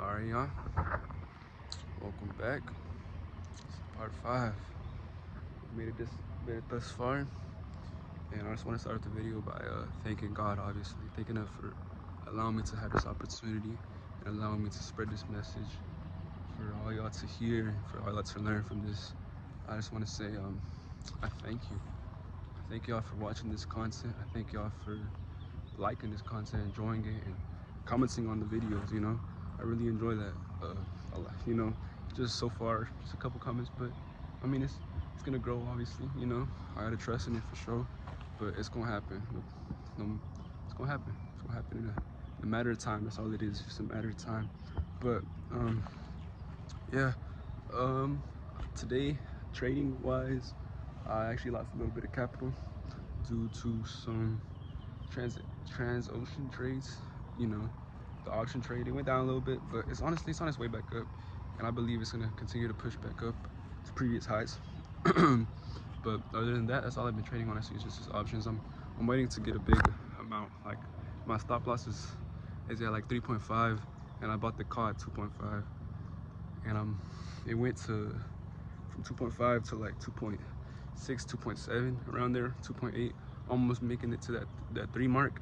Alright, y'all. Welcome back. This is part 5. We made it thus far. And I just want to start the video by thanking God, obviously. Thanking Him for allowing me to have this opportunity and allowing me to spread this message for all y'all to hear, for all y'all to learn from this. I just want to say I thank you. I thank y'all for watching this content. I thank y'all for liking this content, enjoying it, and commenting on the videos, you know. I really enjoy that a lot, you know. Just so far, just a couple comments, but I mean, it's gonna grow, obviously, you know. I gotta trust in it for sure, but it's gonna happen. It's gonna happen. It's gonna happen in a matter of time. That's all it is, just a matter of time. But yeah, today, trading wise, I actually lost a little bit of capital due to some trans-ocean trades. You know, the auction trade, it went down a little bit, but it's on its way back up, and I believe it's gonna continue to push back up to previous highs. But other than that, that's all I've been trading, honestly. It's just options. I'm waiting to get a big amount. Like, my stop loss is at like 3.5, and I bought the call at 2.5, and it went to from 2.5 to like 2.6, 2.7, around there, 2.8, almost making it to that 3 mark.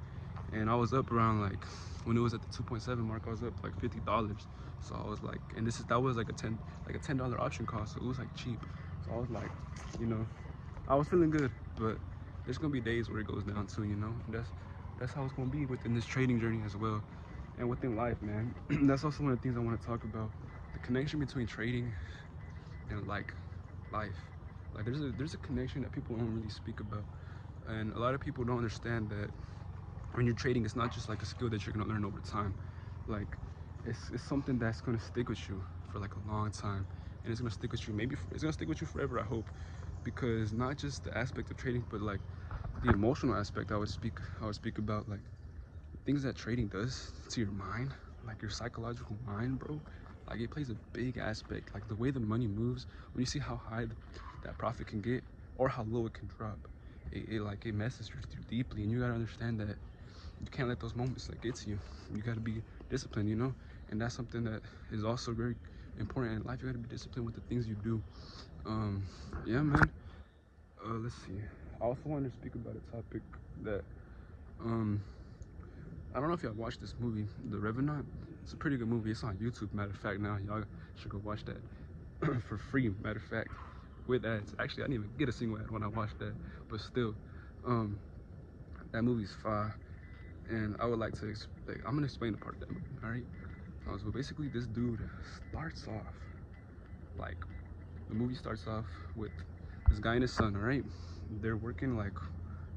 And I was up around, like, when it was at the 2.7 mark, I was up like $50. So I was like, and that was like a $10 option cost, so it was like cheap. So I was like, you know, I was feeling good. But there's gonna be days where it goes down too, you know. And that's how it's gonna be within this trading journey as well, and within life, man. That's also one of the things I want to talk about: the connection between trading and like life. Like, there's a connection that people don't really speak about, and a lot of people don't understand that when you're trading, it's not just like a skill that you're gonna learn over time. Like, it's something that's gonna stick with you for like a long time, and it's gonna stick with you. It's gonna stick with you forever, I hope, because not just the aspect of trading, but like the emotional aspect. I would speak about, like, things that trading does to your mind, like your psychological mind, bro. Like, it plays a big aspect. Like, the way the money moves, when you see how high that profit can get or how low it can drop, it messes with you deeply, and you gotta understand that you can't let those moments like get to you. You gotta be disciplined, you know. And that's something that is also very important in life. You gotta be disciplined with the things you do. Yeah, man. Let's see. I also wanted to speak about a topic that I don't know if y'all watched this movie, The Revenant. It's a pretty good movie. It's on YouTube, matter of fact. Now y'all should go watch that for free, matter of fact, with ads. Actually, I didn't even get a single ad when I watched that, but still, that movie's fire. And I would like to, I'm gonna explain the part of that movie, all right? So basically, this dude starts off, like, the movie starts off with this guy and his son, all right? They're working like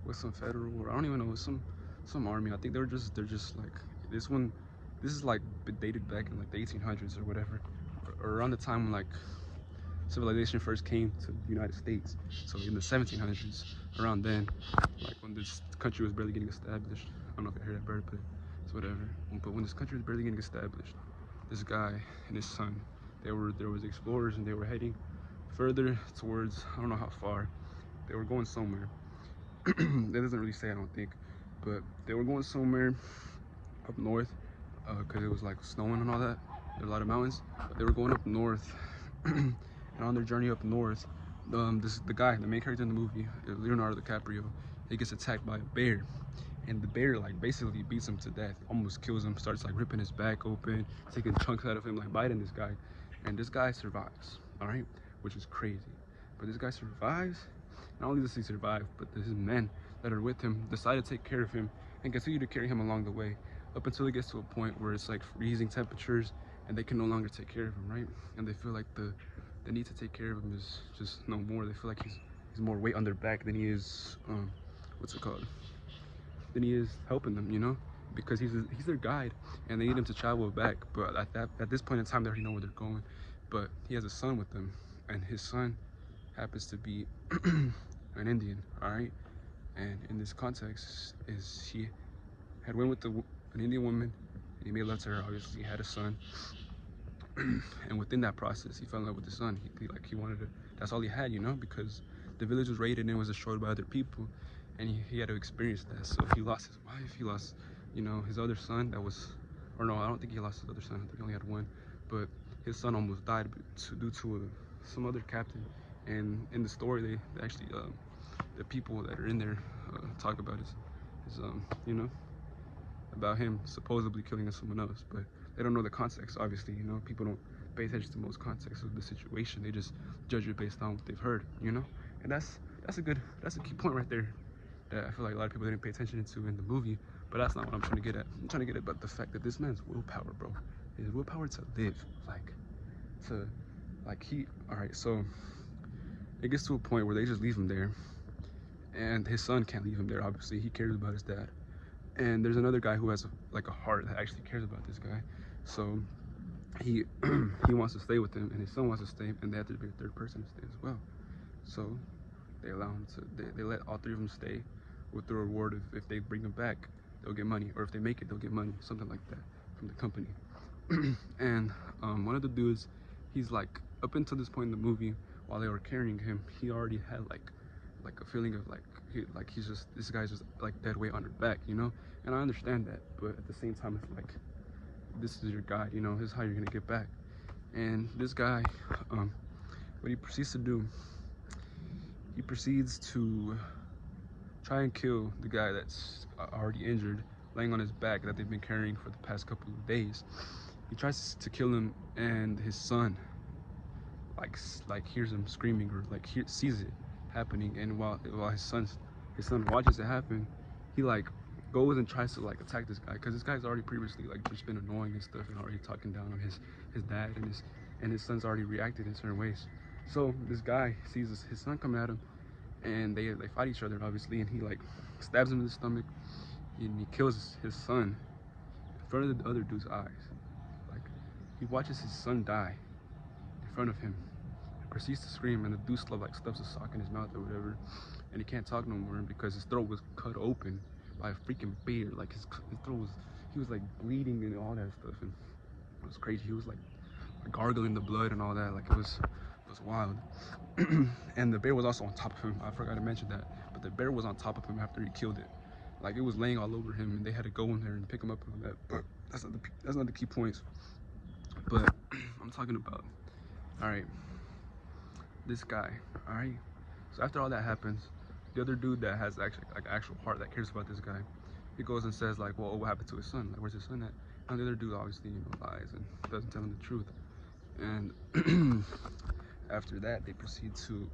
with some federal, or I don't even know, some army. I think they're just like, this is like dated back in like the 1800s or whatever, or around the time when like civilization first came to the United States. So in the 1700s, around then, like when this country was barely getting established. I don't know if you heard that bird, but it's whatever. But when this country was barely getting established, this guy and his son, there was explorers, and they were heading further towards, I don't know how far. They were going somewhere. That doesn't really say, I don't think, but they were going somewhere up north, because it was like snowing and all that. There were a lot of mountains, but they were going up north. And on their journey up north, the main character in the movie, Leonardo DiCaprio, he gets attacked by a bear, and the bear like basically beats him to death, almost kills him, starts like ripping his back open, taking chunks out of him, like biting this guy, and this guy survives, all right, which is crazy. But this guy survives. Not only does he survive, but his men that are with him decide to take care of him and continue to carry him along the way, up until it gets to a point where it's like freezing temperatures and they can no longer take care of him, right? And they feel like the need to take care of him is just no more. They feel like he's more weight on their back than he is, what's it called? Than he is helping them, you know? Because he's their guide, and they need him to travel back. But at this point in time, they already know where they're going. But he has a son with them, and his son happens to be an Indian, all right? And in this context, is he had went with an Indian woman, and he made love to her. Obviously, he had a son, and within that process, he fell in love with the son. He wanted to. That's all he had, you know, because the village was raided and was destroyed by other people, and he had to experience that. So he lost his wife. He lost, you know, his other son that was or no, I don't think he lost his other son. I think he only had one, but his son almost died due to some other captain. And in the story, they actually the people that are in there talk about his you know, about him supposedly killing someone else, but they don't know the context. Obviously, you know, people don't pay attention to most context of the situation. They just judge it based on what they've heard, you know, and that's a key point right there that I feel like a lot of people didn't pay attention to in the movie. But that's not what I'm trying to get at. I'm trying to get at about the fact that this man's willpower, bro, his willpower to live, all right, so it gets to a point where they just leave him there, and his son can't leave him there. Obviously, he cares about his dad, and there's another guy who has like a heart that actually cares about this guy, so he he wants to stay with him, and his son wants to stay, and they have to be a third person to stay as well. So they allow him to, they let all three of them stay with the reward of, if they bring him back, they'll get money, or if they make it, they'll get money, something like that, from the company. And one of the dudes, he's like, up until this point in the movie, while they were carrying him, he already had like a feeling of he's just, this guy's just like dead weight on her back, you know. And I understand that, but at the same time, it's like, this is your guy, you know, this is how you're gonna get back. And this guy, what he proceeds to do, he proceeds to try and kill the guy that's already injured, laying on his back, that they've been carrying for the past couple of days. He tries to kill him, and his son like hears him screaming, or like sees it happening. And while his son watches it happen, he like goes and tries to like attack this guy, because this guy's already previously like just been annoying and stuff, and already talking down on his dad, and his son's already reacted in certain ways. So this guy sees his son coming at him, and they fight each other, obviously, and he like stabs him in the stomach, and he kills his son in front of the other dude's eyes. Like, he watches his son die in front of him, and proceeds to scream, and the dude stuffs a sock in his mouth or whatever, and he can't talk no more because his throat was cut open by a freaking bear. Like his throat was, he was like bleeding and all that stuff, and it was crazy. He was like gargling the blood and all that. Like it was wild. And the bear was also on top of him. I forgot to mention that, but the bear was on top of him after he killed it. Like, it was laying all over him, and they had to go in there and pick him up and all that. But that's not the key points. But I'm talking about, all right, this guy, all right. So after all that happens, the other dude that has actually like actual heart, that cares about this guy, he goes and says like, well, what happened to his son? Like, where's his son at? And the other dude obviously, you know, lies and doesn't tell him the truth. And after that, they proceed to,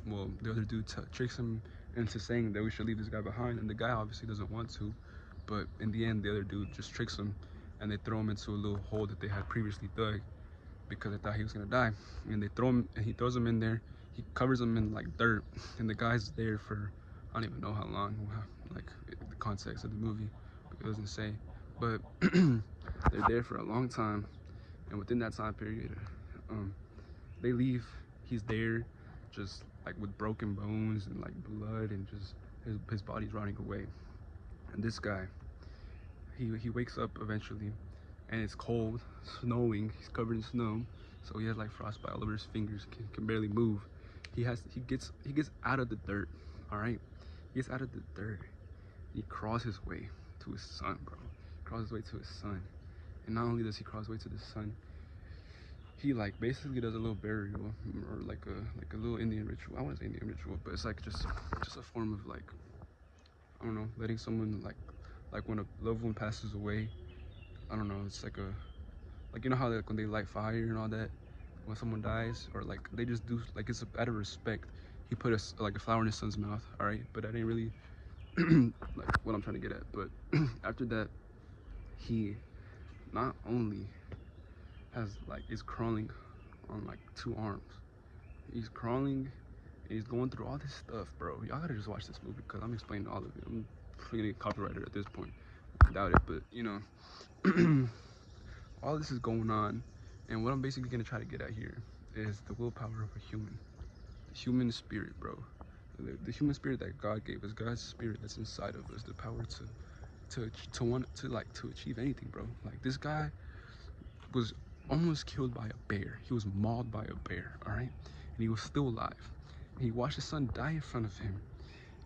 well, the other dude tricks him into saying that we should leave this guy behind, and the guy obviously doesn't want to, but in the end, the other dude just tricks him, and they throw him into a little hole that they had previously dug, because they thought he was gonna die. And they throw him, and he throws him in there. He covers him in like dirt, and the guy's there for, I don't even know how long, like the context of the movie, it doesn't say, but they're there for a long time. And within that time period, they leave. He's there, just like with broken bones and like blood, and just his body's rotting away. And this guy, he wakes up eventually, and it's cold, snowing. He's covered in snow, so he has like frostbite all over his fingers. Can barely move. He gets out of the dirt. All right, he gets out of the dirt. He crawls his way to his son, bro. He crawls his way to his son, and not only does he crawl his way to the son, he like basically does a little burial, or like a little Indian ritual. I wouldn't say Indian ritual, but it's like just a form of like, I don't know, letting someone like when a loved one passes away. I don't know, it's like you know how like when they light fire and all that when someone dies, or like they just do, like it's out of respect. He put like a flower in his son's mouth, all right, but that ain't really like what I'm trying to get at. But after that, he not only is crawling on like 2 arms. He's crawling, and he's going through all this stuff, bro. Y'all gotta just watch this movie, because I'm explaining all of it. I'm gonna get copyrighted at this point. I doubt it, but you know, all this is going on, and what I'm basically gonna try to get at here is the willpower of a human. The human spirit, bro. The human spirit that God gave us, God's spirit that's inside of us, the power to want to achieve anything, bro. Like, this guy was almost killed by a bear. He was mauled by a bear, all right? And he was still alive. And he watched his son die in front of him.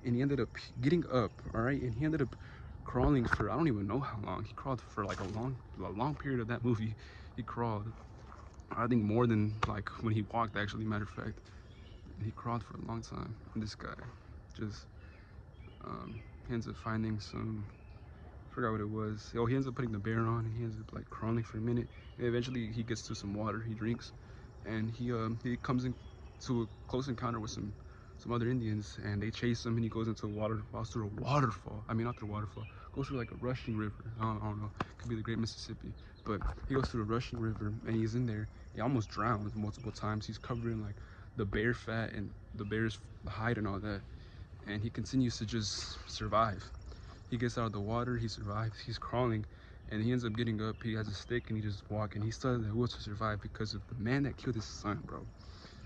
And he ended up getting up, all right? And he ended up crawling for I don't even know how long. He crawled for like a long period of that movie. He crawled, I think, more than like when he walked, actually, matter of fact. He crawled for a long time. And this guy just he ends up finding some, I forgot what it was. Oh, he ends up putting the bear on, and he ends up like crawling for a minute, and eventually he gets to some water. He drinks, and he comes into a close encounter with some other Indians, and they chase him, and he goes into a falls through a waterfall. I mean, not through a waterfall, goes through like a rushing river. I don't know, could be the Great Mississippi, but he goes through a rushing river, and he's in there. He almost drowns multiple times. He's covered in like the bear fat and the bear's hide and all that, and he continues to just survive. He gets out of the water, he survives, he's crawling, and he ends up getting up. He has a stick, and he just walks, and he still has the will to survive because of the man that killed his son, bro.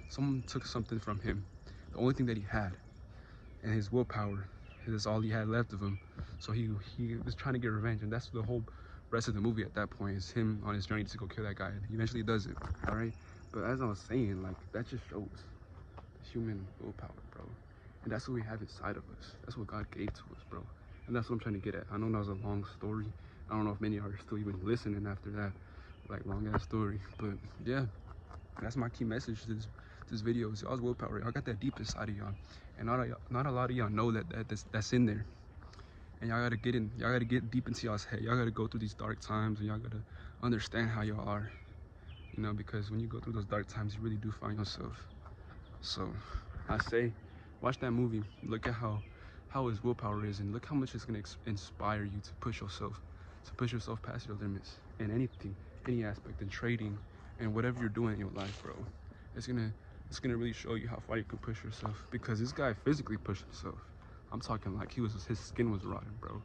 Someone took something from him, the only thing that he had, and his willpower is all he had left of him. So he was trying to get revenge, and that's the whole rest of the movie at that point, is him on his journey to go kill that guy. He eventually does it, all right? But as I was saying, like, that just shows human willpower, bro. And that's what we have inside of us. That's what God gave to us, bro. And that's what I'm trying to get at. I know that was a long story. I don't know if many are still even listening after that, like, long ass story. But yeah, that's my key message to this video. Is y'all's willpower. Y'all got that deep inside of y'all, and not a lot of y'all know that's in there. And y'all gotta get in. Y'all gotta get deep into y'all's head. Y'all gotta go through these dark times, and y'all gotta understand how y'all are. You know, because when you go through those dark times, you really do find yourself. So I say, watch that movie. Look at how his willpower is, and look how much it's gonna inspire you to push yourself past your limits in anything, any aspect, in trading, and whatever you're doing in your life, bro. It's gonna really show you how far you can push yourself, because this guy physically pushed himself. I'm talking like his skin was rotting, bro.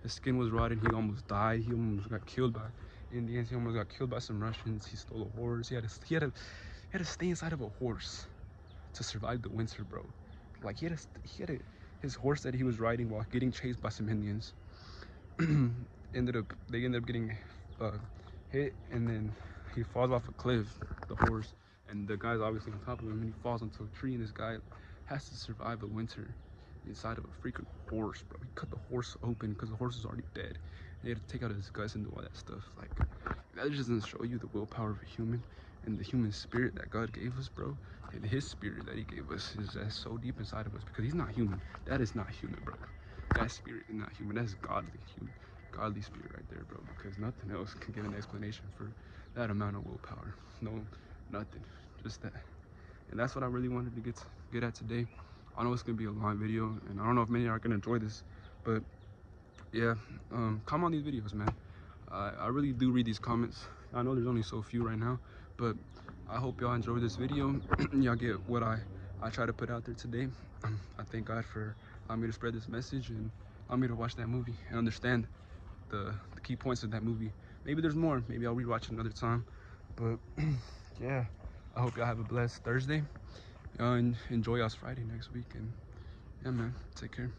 His skin was rotting. He almost died. He almost got killed by Indians. He almost got killed by some Russians. He stole a horse. He had to stay inside of a horse to survive the winter, bro. Like his horse that he was riding while getting chased by some Indians they ended up getting hit, and then he falls off a cliff, the horse, and the guy's obviously on top of him, and he falls into a tree, and this guy has to survive the winter inside of a freaking horse, bro. He cut the horse open because the horse was already dead. He had to take out his guts and do all that stuff. Like, that just doesn't show you the willpower of a human and the human spirit that God gave us, bro. And his spirit that he gave us is so deep inside of us, because he's not human. That is not human, bro. That spirit is not human. That's godly spirit right there, bro. Because nothing else can give an explanation for that amount of willpower. No, nothing. Just that. And that's what I really wanted to get at today. I know it's gonna be a long video, and I don't know if many are gonna enjoy this, but yeah, comment on these videos, man. I really do read these comments. I know there's only so few right now, but I hope y'all enjoy this video. Y'all get what I try to put out there today. I thank God for allowing me to spread this message, and allowing me to watch that movie and understand the key points of that movie. Maybe there's more. Maybe I'll rewatch it another time. But yeah, I hope y'all have a blessed Thursday. And enjoy y'all's Friday next week. And yeah, man, take care.